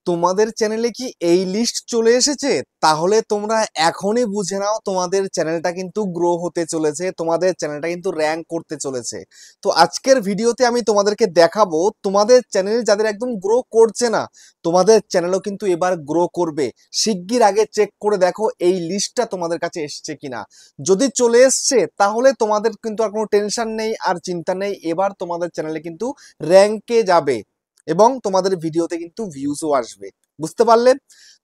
তোমাদের চ্যানেলে কি এই লিস্ট চলে এসেছে? তাহলে তোমরা এখনই বুঝে নাও তোমাদের চ্যানেলটা কিন্তু গ্রো হতে চলেছে, তোমাদের চ্যানেলটা কিন্তু র্যাঙ্ক করতে চলেছে। তো আজকের ভিডিওতে আমি তোমাদেরকে দেখাবো তোমাদের চ্যানেল যাদের একদম গ্রো করছে না, তোমাদের চ্যানেলও কিন্তু এবার গ্রো করবে। শিগগির আগে চেক করে দেখো এই লিস্টটা তোমাদের কাছে এসছে কিনা। যদি চলে এসছে তাহলে তোমাদের কিন্তু আর কোনো টেনশন নেই, আর চিন্তা নেই। এবার তোমাদের চ্যানেলে কিন্তু র্যাঙ্কে যাবে এবং তোমাদের ভিডিওতে কিন্তু ভিউজও আসবে। বুঝতে পারলে?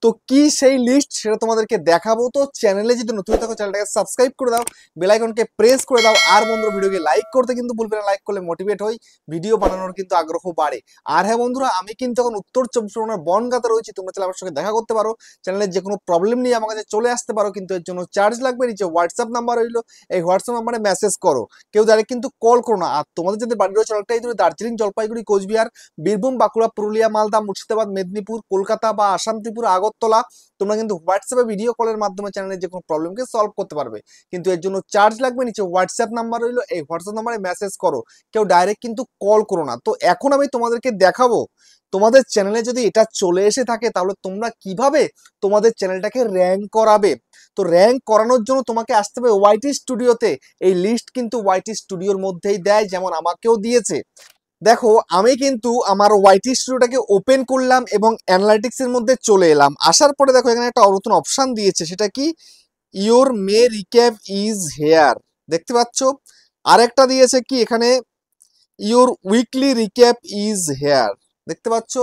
তো কি সেই লিস্ট সেটা তোমাদেরকে দেখাবো। তো চ্যানেলে যদি নতুন থাকো চ্যানেলটাকে সাবস্ক্রাইব করে দাও, বেল আইকনকে প্রেস করে দাও, আর বন্ধুরা ভিডিওকে লাইক করতে কিন্তু ভুলবে না। লাইক করলে মোটিভেট হই, ভিডিও বানানোর কিন্তু আগ্রহ বাড়ে। আর হ্যাঁ বন্ধুরা, আমি কিন্তু এখন উত্তর চব্বিশ পরগনার বনগাঁতে রয়েছি। তোমরা চাইলে আমার সঙ্গে দেখা করতে পারো, চ্যানেলের যে কোনো প্রবলেম নিয়ে আমার কাছে চলে আসতে পারো, কিন্তু এর জন্য চার্জ লাগবে। নিচে হোয়াটসঅ্যাপ নাম্বার রইলো, এই হোয়াটসঅ্যাপ নাম্বারে মেসেজ করো, কেউ ডাইরেক্ট কিন্তু কল করো না। আর তোমাদের যাদের বাড়ি রয়েছে অনেকটাই দূরে, দার্জিলিং, জলপাইগুড়ি, কোচবিহার, বীরভূম, বাঁকুড়া, পুরুলিয়া, মালদা, মুর্শিদাবাদ, মেদিনীপুর, কলকাতা বা আসাম, ত্রিপুরা, আগরতলা, তোমরা কিন্তু হোয়াটসঅ্যাপে ভিডিও কলের মাধ্যমে চ্যানেলের যে কোনো প্রবলেমকে সলভ করতে পারবে, কিন্তু এর জন্য চার্জ লাগবে। নিচে হোয়াটসঅ্যাপ নাম্বার রইলো, এই হোয়াটসঅ্যাপ নাম্বারে মেসেজ করো, কেউ ডাইরেক্ট কিন্তু কল করো না। তো এখন আমি তোমাদেরকে দেখাবো তোমাদের চ্যানেলে যদি এটা চলে এসে থাকে তাহলে তোমরা কিভাবে তোমাদের চ্যানেলটাকে র্যাঙ্ক করাবে। তো র্যাঙ্ক করানোর জন্য তোমাকে আসতে হবে ওয়াইটি স্টুডিওতে। এই লিস্ট কিন্তু ওয়াইটি স্টুডিওর মধ্যেই দেয়, যেমন আমাকেও দিয়েছে। দেখো, আমি কিন্তু আমার ওয়াইটি স্টুডিওটাকে ওপেন করলাম এবং অ্যানালাইটিক্স এর মধ্যে চলে এলাম। আসার পরে দেখো এখানে একটা নতুন অপশন দিয়েছে, সেটা কি? Your May recap is hair. দেখতে পাচ্ছ? আরেকটা দিয়েছে কি এখানে, your weekly recap is hair. দেখতে পাচ্ছ?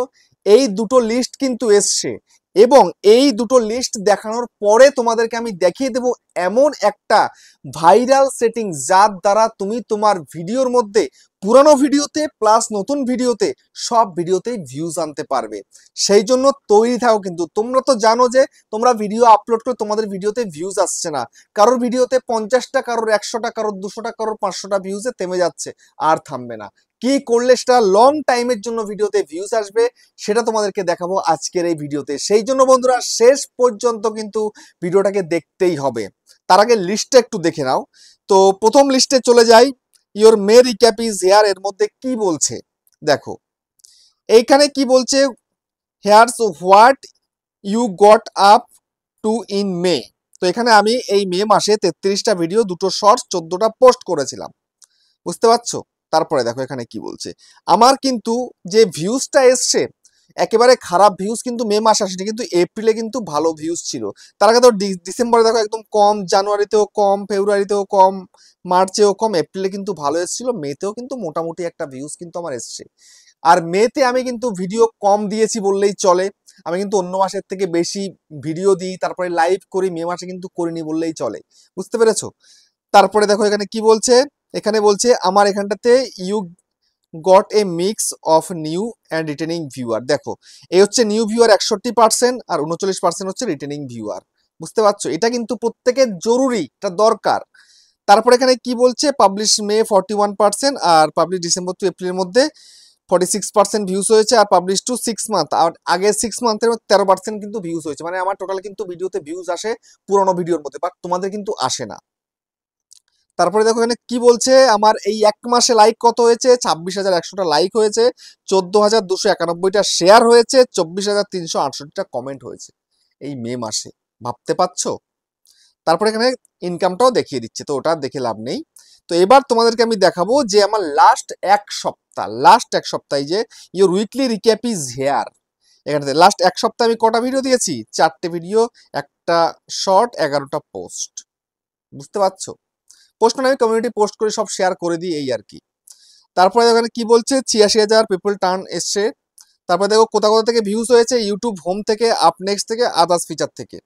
এই দুটো লিস্ট কিন্তু এসছে, এবং এই দুটো লিস্ট দেখানোর পরে তোমাদেরকে আমি দেখিয়ে দেব এমন একটা ভাইরাল সেটিং যার দ্বারা তুমি তোমার ভিডিওর মধ্যে পুরানো ভিডিওতে প্লাস নতুন ভিডিওতে সব ভিডিওতেই ভিউজ আনতে পারবে। সেই জন্য তৈরি থাকো। কিন্তু তোমরা তো জানো যে তোমরা ভিডিও আপলোড করে তোমাদের ভিডিওতে ভিউজ আসছে না। কারোর ভিডিওতে 50টা, কারোর 100টা, কারোর 200টা, কারোর 500টা ভিউজে থেমে যাচ্ছে, আর থামবে না। কি করলে সেটা লং টাইমের জন্য ভিডিওতে ভিউজ আসবে সেটা তোমাদেরকে দেখাবো আজকের এই ভিডিওতে। সেই জন্য বন্ধুরা শেষ পর্যন্ত কিন্তু ভিডিওটাকে দেখতেই হবে। তার আগে লিস্টটা একটু দেখে নাও। তো প্রথম লিস্টে চলে যাই, your May recap is here. এর মধ্যে কি বলছে দেখো, এইখানে কি বলছে, here's what you got up to in May. তো এখানে আমি এই মে মাসে 33টা ভিডিও, 2টো শর্টস, 14টা পোস্ট করেছিলাম। বুঝতে পারছো? তারপরে দেখো এখানে কি বলছে, আমার কিন্তু যে ভিউজটা এসছে একেবারে খারাপ ভিউজ কিন্তু মে মাসে আসেনি, কিন্তু এপ্রিলে কিন্তু ভালো ভিউজ ছিল। তার আগে তো ডিসেম্বরে দেখো একদম কম, জানুয়ারিতেও কম, ফেব্রুয়ারিতেও কম, মার্চেও কম, এপ্রিলে কিন্তু ভালো এসেছিল, মেতেও কিন্তু মোটামুটি একটা ভিউজ কিন্তু আমার এসছে। আর মেতে আমি কিন্তু ভিডিও কম দিয়েছি বললেই চলে। আমি কিন্তু অন্য মাসের থেকে বেশি ভিডিও দিই, তারপরে লাইভ করি, মে মাসে কিন্তু করিনি বললেই চলে। বুঝতে পেরেছো? তারপরে দেখো এখানে কি বলছে, এখানে বলছে আমার এখানটাতে you got a mix of new and retaining viewer. দেখো, এই হচ্ছে নিউ ভিউয়ার 61%, আর 39% হচ্ছে রিটেনিং ভিউয়ার। বুঝতে পারছো? এটা কিন্তু প্রত্যেকের জরুরি, এটা দরকার। তারপর এখানে কি বলছে, পাবলিশ মে 41%, আর পাবলিশ ডিসেম্বর টু এপ্রিলের মধ্যে 46% ভিউজ হয়েছে, আর পাবলিশ টু 6 মান্থ, আর আগে 6 মান্থের 13% কিন্তু ভিউজ হয়েছে। মানে আমার টোটাল কিন্তু ভিডিওতে ভিউজ আসে পুরোনো ভিডিওর মধ্যে, বাট তোমাদের কিন্তু আসে না। তারপরে দেখো এখানে কি বলছে, আমার এই এক মাসে লাইক কত হয়েছে, 26,100টা লাইক হয়েছে, 14,291টা শেয়ার হয়েছে, 24,368টা কমেন্ট হয়েছে এই মে মাসে। ভাবতে পারছো? তারপরে এখানে ইনকামটাও দেখিয়ে দিচ্ছে, তো ওটা দেখে লাভ নেই। তো এবার তোমাদেরকে আমি দেখাবো যে আমার লাস্ট এক সপ্তাহে যে your weekly recap is hair. এখানে লাস্ট এক সপ্তাহে আমি কটা ভিডিও দিয়েছি? 4টে ভিডিও, একটা শর্ট, 11টা পোস্ট। বুঝতে পারছো? পোস্ট মানে আমি কমিউনিটি পোস্ট করে সব শেয়ার করে দিই, এই আর কি। তারপরে এখানে কি বলছে, 86,000 পিপল টার্ন এসছে। তারপরে দেখো কোথা কোথা থেকে ভিউজ হয়েছে, ইউটিউব হোম থেকে, আপনেক্সট থেকে, আদার্স ফিচার থেকে।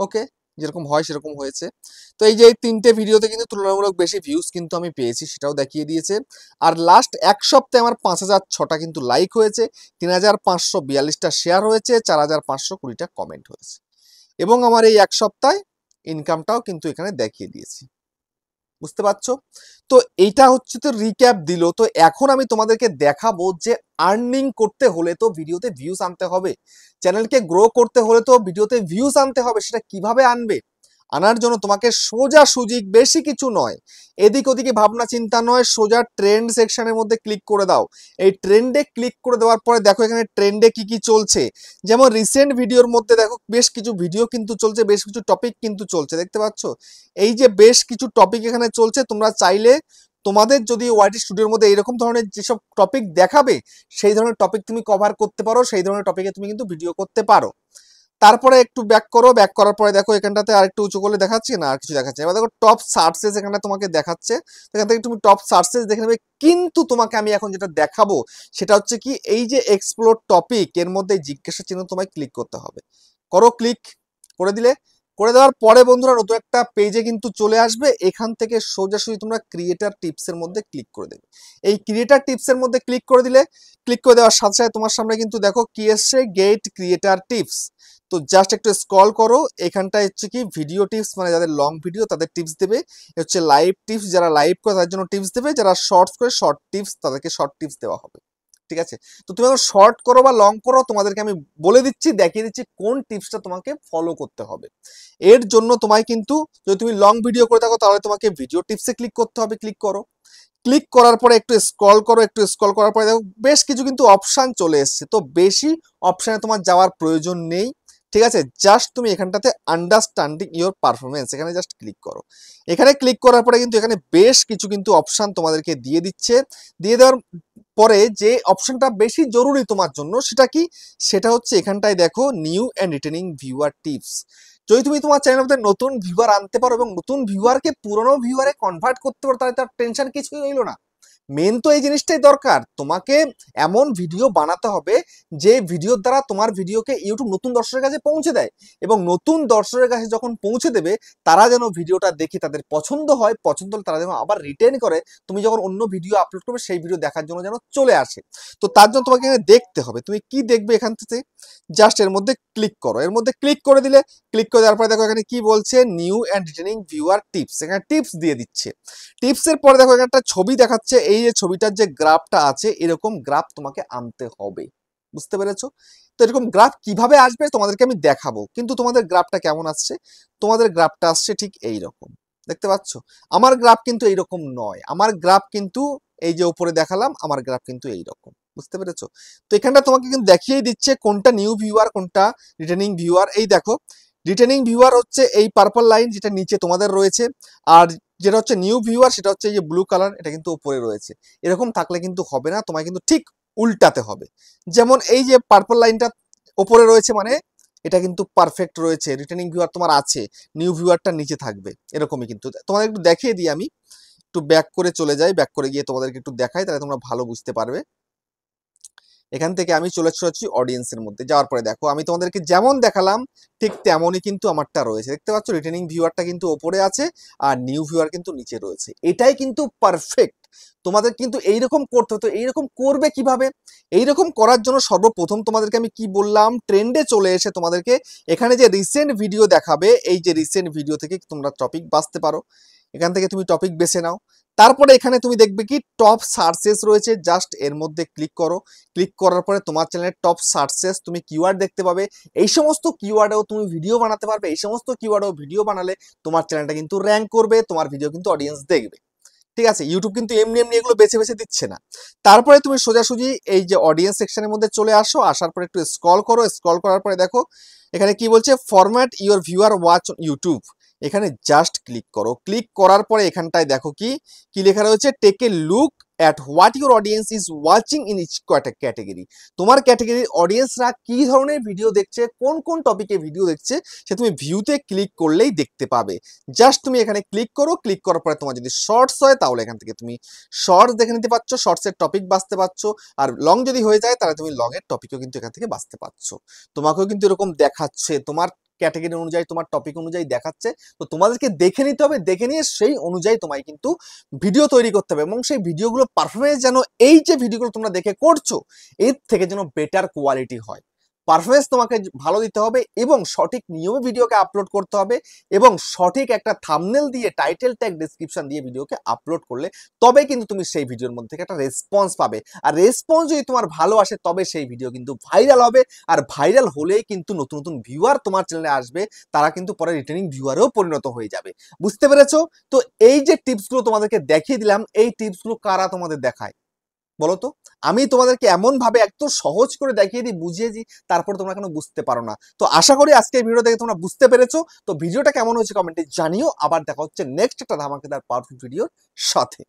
ওকে, যেরকম হয় সেরকম হয়েছে। তো এই যে এই 3টে ভিডিওতে কিন্তু তুলনামূলক বেশি ভিউজ কিন্তু আমি পেয়েছি, সেটাও দেখিয়ে দিয়েছে। আর লাস্ট এক সপ্তাহে আমার 5,006টা কিন্তু লাইক হয়েছে, 3,542টা শেয়ার হয়েছে, 4,520টা কমেন্ট হয়েছে, এবং আমার এই এক সপ্তাহে ইনকামটাও কিন্তু এখানে দেখিয়ে দিয়েছি। বুঝতে পারছো? তো এইটা হচ্ছে তো রিক্যাপ দিল। তো এখন আমি তোমাদেরকে দেখাবো যে আর্নিং করতে হলে তো ভিডিওতে ভিউজ আনতে হবে, চ্যানেলকে গ্রো করতে হলে তো ভিডিওতে ভিউজ আনতে হবে। সেটা কিভাবে আনবে আনার জন্য তোমাকে সোজাসুজি বেশি কিছু নয়, এদিক ওদিকে ভাবনা চিন্তা নয়, সোজা ট্রেন্ড সেকশনের মধ্যে ক্লিক করে দাও। এই ট্রেন্ডে ক্লিক করে দেওয়ার পরে দেখো এখানে ট্রেন্ডে কি কি চলছে। যেমন রিসেন্ট ভিডিওর মধ্যে দেখো বেশ কিছু ভিডিও কিন্তু চলছে, বেশ কিছু টপিক কিন্তু চলছে, দেখতে পাচ্ছ? এই যে বেশ কিছু টপিক এখানে চলছে, তোমরা চাইলে তোমাদের যদি ওয়াইটি স্টুডিওর মধ্যে এইরকম ধরনের যেসব টপিক দেখাবে সেই ধরনের টপিক তুমি কভার করতে পারো, সেই ধরনের টপিকে তুমি কিন্তু ভিডিও করতে পারো। তারপরে একটু ব্যাক করো, ব্যাক করার পরে দেখো এখানটাতে আর একটু উঁচু করলে দেখাচ্ছে না, আর কিছু দেখাচ্ছে। এবার দেখো টপ সার্চেস এখানে তোমাকে দেখাচ্ছে, এখান থেকে তুমি টপ সার্চেস দেখে নেবে। কিন্তু তোমাকে আমি এখন যেটা দেখাবো সেটা হচ্ছে কি, এই যে এক্সপ্লোর টপিক এর মধ্যে জিজ্ঞাসা চিহ্ন তোমায় ক্লিক করতে হবে। করো, ক্লিক করে দিলে, করে দেওয়ার পরে বন্ধুরা নতুন একটা পেজে কিন্তু চলে আসবে। এখান থেকে সোজাসুজি তোমরা ক্রিয়েটার টিপসের মধ্যে ক্লিক করে দেবে। এই ক্রিয়েটার টিপসের মধ্যে ক্লিক করে দিলে, ক্লিক করে দেওয়ার সাথে সাথে তোমার সামনে কিন্তু দেখো কি এসছে, গেট ক্রিয়েটার টিপস। তো জাস্ট একটু স্ক্রল করো, এখানটায় হচ্ছে কি ভিডিও টিপস, মানে যাদের লং ভিডিও তাদের টিপস দেবে। হচ্ছে লাইভ টিপস, যারা লাইভ করে তাদের জন্য টিপস দেবে, যারা শর্টস করে শর্ট টিপস তাদেরকে শর্ট টিপস দেওয়া হবে। ঠিক আছে? তো তুমি এখন শর্ট করো বা লং করো, তোমাদেরকে আমি বলে দিচ্ছি, দেখিয়ে দিচ্ছি কোন টিপসটা তোমাকে ফলো করতে হবে। এর জন্য তোমায় কিন্তু, যদি তুমি লং ভিডিও করে থাকো তাহলে তোমাকে ভিডিও টিপসে ক্লিক করতে হবে। ক্লিক করো, ক্লিক করার পরে একটু স্ক্রল করো, একটু স্ক্রল করার পরে দেখো বেশ কিছু কিন্তু অপশান চলে এসছে। তো বেশি অপশানে তোমার যাওয়ার প্রয়োজন নেই। ঠিক আছে? জাস্ট তুমি এখানটাতে আন্ডারস্ট্যান্ডিং ইওর পারফরমেন্স এখানে জাস্ট ক্লিক করো। এখানে ক্লিক করার পরে কিন্তু এখানে বেশ কিছু কিন্তু অপশান তোমাদেরকে দিয়ে দিচ্ছে। দিয়ে দেওয়ার পরে যে অপশনটা বেশি জরুরি তোমার জন্য সেটা কি, সেটা হচ্ছে এখানটায় দেখো new and retaining viewer tips. যদি তুমি তোমার চ্যানেলের মধ্যে নতুন ভিউয়ার আনতে পারো এবং নতুন ভিউয়ারকে পুরনো ভিউয়ারে কনভার্ট করতে পারো, তাহলে তার টেনশন কিছুই রইল না। মেন তো এই জিনিসটাই দরকার, তোমাকে এমন ভিডিও বানাতে হবে যে ভিডিওর দ্বারা তোমার ভিডিওকে ইউটিউব নতুন দর্শকের কাছে পৌঁছে দেয়, এবং নতুন দর্শকের কাছে যখন পৌঁছে দেবে তারা যেন ভিডিওটা দেখে তাদের পছন্দ হয়, পছন্দ হলে তারা যেন আবার রিটেন করে, তুমি যখন অন্য ভিডিও আপলোড করবে সেই ভিডিও দেখার জন্য যেন চলে আসে। তো তার জন্য তোমাকে এখানে দেখতে হবে, তুমি কি দেখবে এখান থেকে, জাস্ট এর মধ্যে ক্লিক করো। এর মধ্যে ক্লিক করে দিলে, ক্লিক করে দেওয়ার পরে দেখো এখানে কি বলছে, new and retaining viewer tips, এখানে টিপস দিয়ে দিচ্ছে। টিপসের পরে দেখো এখানে একটা ছবি দেখাচ্ছে, এই যে ছবিটার যে গ্রাফটা আছে এরকম গ্রাফ তোমাকে আনতে হবে। বুঝতে পেরেছো? তো এরকম গ্রাফ কিভাবে আসবে তোমাদেরকে আমি দেখাবো, কিন্তু তোমাদের গ্রাফটা কেমন আসছে, তোমাদের গ্রাফটা আসছে ঠিক এই রকম, দেখতে পাচ্ছ? আমার গ্রাফ কিন্তু এইরকম নয়, আমার গ্রাফ কিন্তু এই যে উপরে দেখালাম, আমার গ্রাফ কিন্তু এই রকম। বুঝতে পেরেছো? তো এখানটা তোমাকে কিন্তু দেখিয়ে দিচ্ছে কোনটা নিউ ভিউয়ার কোনটা রিটেনিং ভিউয়ার। এই দেখো রিটেনিং ভিউয়ার হচ্ছে এই পার্পল লাইন যেটা নিচে তোমাদের রয়েছে, আর যেটা হচ্ছে নিউ ভিউয়ার সেটা হচ্ছে এই যে ব্লু কালার, এটা কিন্তু উপরে রয়েছে। এরকম থাকলে কিন্তু হবে না, তোমায় কিন্তু ঠিক উল্টাতে হবে। যেমন এই যে পার্পল লাইনটা উপরে রয়েছে মানে এটা কিন্তু পারফেক্ট রয়েছে, রিটেনিং ভিউয়ার তোমার আছে, নিউ ভিউয়ারটা নিচে থাকবে, এরকমই। কিন্তু তোমাদের একটু দেখিয়ে দিই, আমি একটু ব্যাক করে চলে যাই, ব্যাক করে গিয়ে তোমাদেরকে একটু দেখাই, তাহলে তোমরা ভালো বুঝতে পারবে। এখান থেকে আমি চলে এসেছি অডিয়েন্সের মধ্যে, যাওয়ার পরে দেখো আমি তোমাদেরকে যেমন দেখালাম ঠিক তেমনই কিন্তু আমারটা রয়েছে, দেখতে পাচ্ছ? রিটেনিং ভিউয়ারটা কিন্তু ওপরে আছে আর নিউ ভিউয়ার কিন্তু নিচে রয়েছে, এটাই কিন্তু পারফেক্ট। তোমাদের কিন্তু এইরকম করতে হতো। এইরকম করবে কিভাবে? এইরকম করার জন্য সর্বপ্রথম তোমাদেরকে আমি কি বললাম, ট্রেন্ডে চলে এসে তোমাদেরকে এখানে যে রিসেন্ট ভিডিও দেখাবে, এই যে রিসেন্ট ভিডিও থেকে তোমরা টপিক বাছতে পারো, এখান থেকে তুমি টপিক বেছে নাও। তারপরে এখানে তুমি দেখবে কি টপ সার্চেস রয়েছে, জাস্ট এর মধ্যে ক্লিক করো। ক্লিক করার পরে তোমার চ্যানেলের টপ সার্চেস তুমি কিওয়ার্ড দেখতে পাবে। এই সমস্ত কিওয়ার্ডেও তুমি ভিডিও বানাতে পারবে, এই সমস্ত কিওয়ার্ডেও ভিডিও বানালে তোমার চ্যানেলটা কিন্তু র্যাঙ্ক করবে, তোমার ভিডিও কিন্তু অডিয়েন্স দেখবে। ঠিক আছে? ইউটিউব কিন্তু এমনি এমনি এগুলো বেছে বেছে দিচ্ছে না। তারপরে তুমি সোজাসুজি এই যে অডিয়েন্স সেকশনের মধ্যে চলে আসো, আসার পরে একটু স্ক্রল করো, স্ক্রল করার পরে দেখো এখানে কি বলছে, format your viewer watch YouTube, এখানে জাস্ট ক্লিক করো। ক্লিক করার পরে এখানটায় দেখো কি কি লেখা রয়েছে, take a look at what your audience is watching in each category. তোমার ক্যাটাগরির অডিয়েন্সরা কি ধরনের ভিডিও দেখছে, কোন কোন টপিকে ভিডিও দেখছে, সে তুমি ভিউতে ক্লিক করলেই দেখতে পাবে। জাস্ট তুমি এখানে ক্লিক করো, ক্লিক করার পরে তোমার যদি শর্টস হয় তাহলে এখান থেকে তুমি শর্টস দেখে নিতে পারছো, শর্টসের টপিক বাছতে পারছো। আর লং যদি হয়ে যায় তাহলে তুমি লং এর টপিকও কিন্তু এখান থেকে বাছতে পারছো। তোমাকেও কিন্তু এরকম দেখাচ্ছে, তোমার ক্যাটাগরি অনুযায়ী তোমার টপিক অনুযায়ী দেখাচ্ছে। তো তোমাদেরকে দেখে নিতে হবে, দেখে নিয়ে সেই অনুযায়ী তোমায় কিন্তু ভিডিও তৈরি করতে হবে, এবং সেই ভিডিওগুলো পারফরমেন্স যেন এই যে ভিডিওগুলো তোমরা দেখে করছো এর থেকে যেন বেটার কোয়ালিটি হয়। পারফরমেন্স তোমাকে ভালো দিতে হবে এবং সঠিক নিয়মে ভিডিওকে আপলোড করতে হবে এবং সঠিক একটা থাম্বনেল দিয়ে টাইটেল ট্যাগ ডেসক্রিপশন দিয়ে ভিডিওকে আপলোড করলে তবে কিন্তু তুমি সেই ভিডিওর মধ্যে থেকে একটা রেসপন্স পাবে। আর রেসপন্স যদি তোমার ভালো আসে তবে সেই ভিডিও কিন্তু ভাইরাল হবে, আর ভাইরাল হলেই কিন্তু নতুন নতুন ভিউয়ার তোমার চ্যানেলে আসবে, তারা কিন্তু পরে রিটার্নিং ভিউয়ারেও পরিণত হয়ে যাবে। বুঝতে পেরেছো? তো এই যে টিপসগুলো তোমাদেরকে দেখিয়ে দিলাম, এই টিপসগুলো কারা তোমাদের দেখায় বলো তো? আমি তোমাদেরকে এমন ভাবে এত সহজ করে দেখিয়ে দিই, বুঝিয়ে দিই, তারপর তোমরা কেন বুঝতে পারো না? তো আশা করি আজকের ভিডিও দেখে তোমরা বুঝতে পেরেছো। তো ভিডিওটা কেমন হয়েছে কমেন্টে জানিও। আবার দেখা হচ্ছে নেক্সট একটা ধামাকেদার পাওয়ারফুল ভিডিওর সাথে।